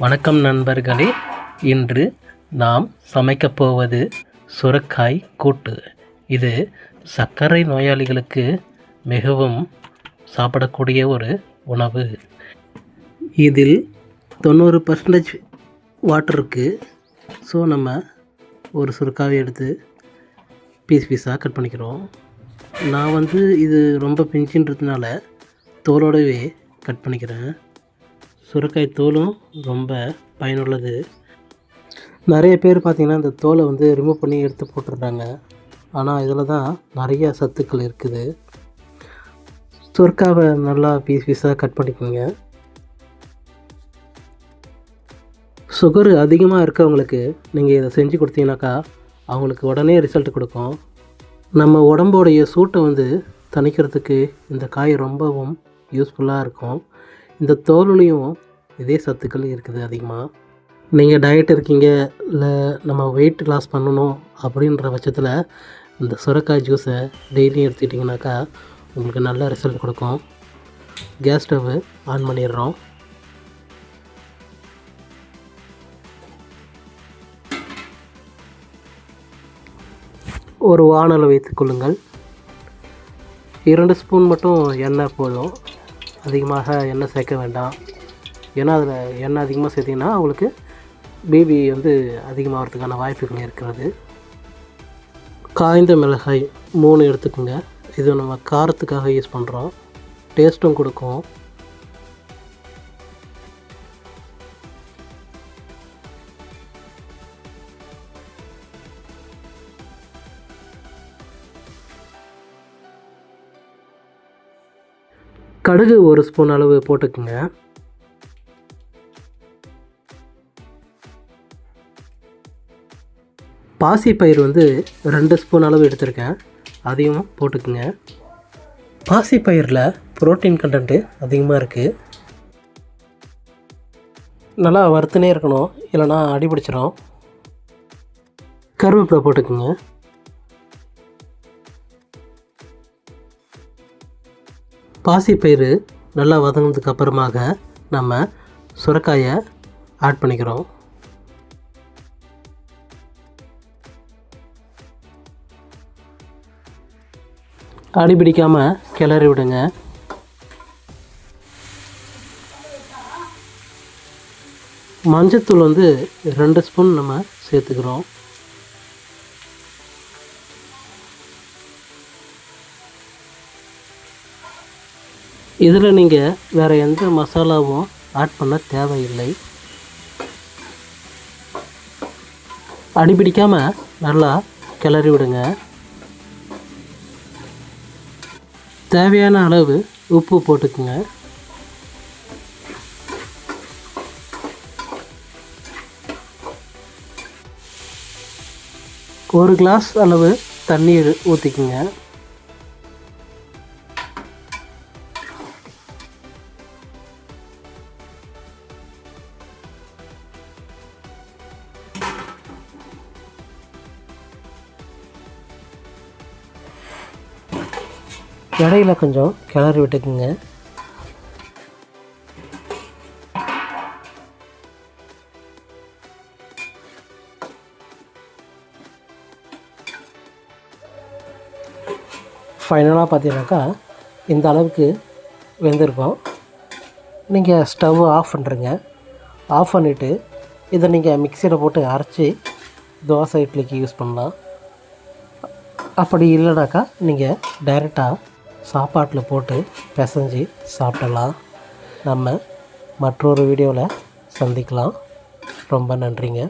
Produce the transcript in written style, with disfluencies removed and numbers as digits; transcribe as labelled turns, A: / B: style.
A: வணக்கம் நண்பர்களே. இன்று நாம் சமைக்கப் போவது சுரைக்காய் கூட்டு. இது சர்க்கரை நோயாளிகளுக்கு மிகவும் சாப்பிடக்கூடிய ஒரு உணவு. இதில் 90% வாட்டர் இருக்குது. ஸோ நம்ம ஒரு சுரைக்காயை எடுத்து பீஸாக கட் பண்ணிக்கிறோம். நான் இது ரொம்ப பிஞ்சுன்றதுனால தோலோடவே கட் பண்ணிக்கிறேன். சுரைக்காய் தோலும் ரொம்ப பயனுள்ளது. நிறைய பேர் பார்த்திங்கன்னா இந்த தோலை ரிமூவ் பண்ணி எடுத்து போட்டுடுறாங்க. ஆனால் இதில் தான் நிறைய சத்துக்கள் இருக்குது. சுரைக்காவை நல்லா பீஸாக கட் பண்ணிக்கோங்க. சுகரு அதிகமாக இருக்கவங்களுக்கு நீங்கள் இதை செஞ்சு கொடுத்தீங்கன்னாக்கா அவங்களுக்கு உடனே ரிசல்ட் கொடுக்கும். நம்ம உடம்போடைய சூட்டை தணிக்கிறதுக்கு இந்த காய் ரொம்பவும் யூஸ்ஃபுல்லாக இருக்கும். இந்த தோலுலையும் இதே சத்துக்கள் இருக்குது அதிகமாக. நீங்கள் டயட் இருக்கீங்க, இல்லை நம்ம வெயிட் லாஸ் பண்ணணும் அப்படின்ற பட்சத்தில் இந்த சுரைக்காய் ஜூஸை டெய்லியும் எடுத்துக்கிட்டிங்கனாக்கா உங்களுக்கு நல்ல ரிசல்ட் கொடுக்கும். கேஸ் ஸ்டவ்வு ஆன் பண்ணிடுறோம். ஒரு வாணலை வைத்துக்கொள்ளுங்கள். 2 ஸ்பூன் மட்டும் எண்ணெய் போதும். அதிகமாக எண்ணெய் சேர்க்க வேண்டாம். ஏன்னா அதில் எண்ணெய் அதிகமாக சேர்த்திங்கன்னா அவங்களுக்கு பேபி அதிகமாகிறதுக்கான வாய்ப்புகள் இருக்கிறது. காய்ந்த மிளகாய் 3 எடுத்துக்கோங்க. இது நம்ம காரத்துக்காக யூஸ் பண்ணுறோம். டேஸ்ட்டும் கொடுக்கும். கடுகு 1 ஸ்பூன் அளவு போட்டுக்குங்க. பாசிப்பயிறு 2 ஸ்பூன் அளவு எடுத்திருக்கேன். அதையும் போட்டுக்குங்க. பாசிப்பயிரில் புரோட்டீன் கண்டென்ட்டு அதிகமாக இருக்குது. நல்லா வறுத்துனே இருக்கணும், இல்லைனா அடிபிடிச்சிடும். கருவேப்பிலை போட்டுக்குங்க. பாசிப்பயிறு நல்லா வதங்கினதுக்கு அப்புறமாக நம்ம சுரைக்காயை ஆட் பண்ணிக்கிறோம். அடி பிடிக்காமல் கிளறி விடுங்க. மஞ்சத்தூள் 2 ஸ்பூன் நம்ம சேர்த்துக்கிறோம். இதில் நீங்கள் வேறு எந்த மசாலாவும் ஆட் பண்ண தேவையில்லை. அடிபிடிக்காமல் நல்லா கிளறி விடுங்க. தேவையான அளவு உப்பு போட்டுக்குங்க. ஒரு கிளாஸ் அளவு தண்ணீர் ஊற்றிக்குங்க. இடையில கொஞ்சம் கிளறி விட்டுக்குங்க. ஃபைனலாக பார்த்தீங்கன்னாக்கா இந்த அளவுக்கு வெந்திருக்கும். நீங்கள் ஸ்டவ் ஆஃப் பண்ணுறங்க. ஆஃப் பண்ணிவிட்டு இதை நீங்கள் மிக்சியில் போட்டு அரைச்சி தோசை இட்லிக்கு யூஸ் பண்ணலாம். அப்படி இல்லைனாக்கா நீங்கள் டைரெக்டாக சாப்பாட்டில் போட்டு பிசைஞ்சு சாப்பிடலாம். நம்ம மற்றொரு வீடியோவில் சந்திக்கலாம். ரொம்ப நன்றிங்க.